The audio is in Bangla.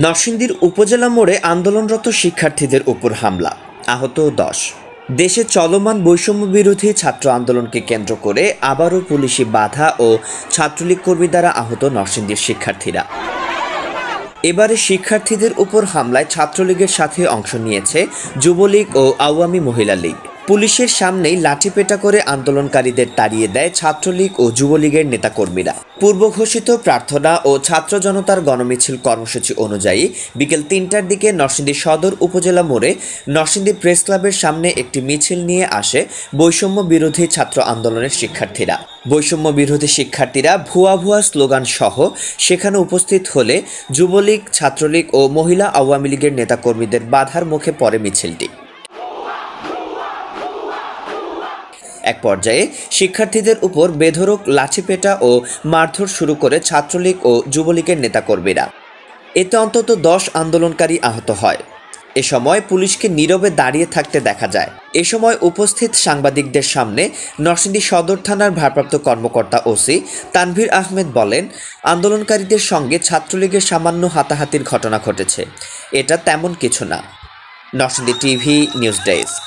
নরসিংদীর উপজেলা মোড়ে আন্দোলনরত শিক্ষার্থীদের উপর হামলা, আহত 10। দেশে চলমান বৈষম্য বিরোধী ছাত্র আন্দোলনকে কেন্দ্র করে আবারও পুলিশি বাধা ও ছাত্রলীগ কর্মী দ্বারা আহত নরসিংদীর শিক্ষার্থীরা। এবারে শিক্ষার্থীদের উপর হামলায় ছাত্রলীগের সাথে অংশ নিয়েছে যুবলীগ ও আওয়ামী মহিলা লীগ। পুলিশের সামনেই লাঠিপেটা করে আন্দোলনকারীদের তাড়িয়ে দেয় ছাত্রলীগ ও যুবলীগের নেতাকর্মীরা। পূর্ব ঘোষিত প্রার্থনা ও ছাত্র জনতার গণমিছিল কর্মসূচি অনুযায়ী বিকেল ৩টার দিকে নরসিংদী সদর উপজেলা মোড়ে নরসিংদী প্রেস ক্লাবের সামনে একটি মিছিল নিয়ে আসে বৈষম্য বিরোধী ছাত্র আন্দোলনের শিক্ষার্থীরা। বৈষম্য বিরোধী শিক্ষার্থীরা ভুয়া ভুয়া স্লোগান সহ সেখানে উপস্থিত হলে যুবলীগ, ছাত্রলীগ ও মহিলা আওয়ামী লীগের নেতাকর্মীদের বাধার মুখে পড়ে মিছিলটি। এক পর্যায়ে শিক্ষার্থীদের উপর বেধড়ক লাঠিপেটা ও মারধর শুরু করে ছাত্রলীগ ও যুবলীগের নেতাকর্মীরা। এতে অন্তত 10 আন্দোলনকারী আহত হয়। এ সময় পুলিশকে নীরবে দাঁড়িয়ে থাকতে দেখা যায়। এ সময় উপস্থিত সাংবাদিকদের সামনে নরসিংদী সদর থানার ভারপ্রাপ্ত কর্মকর্তা ওসি তানভীর আহমেদ বলেন, আন্দোলনকারীদের সঙ্গে ছাত্রলীগের সামান্য হাতাহাতির ঘটনা ঘটেছে, এটা তেমন কিছু না। Narsingdi TV news desk.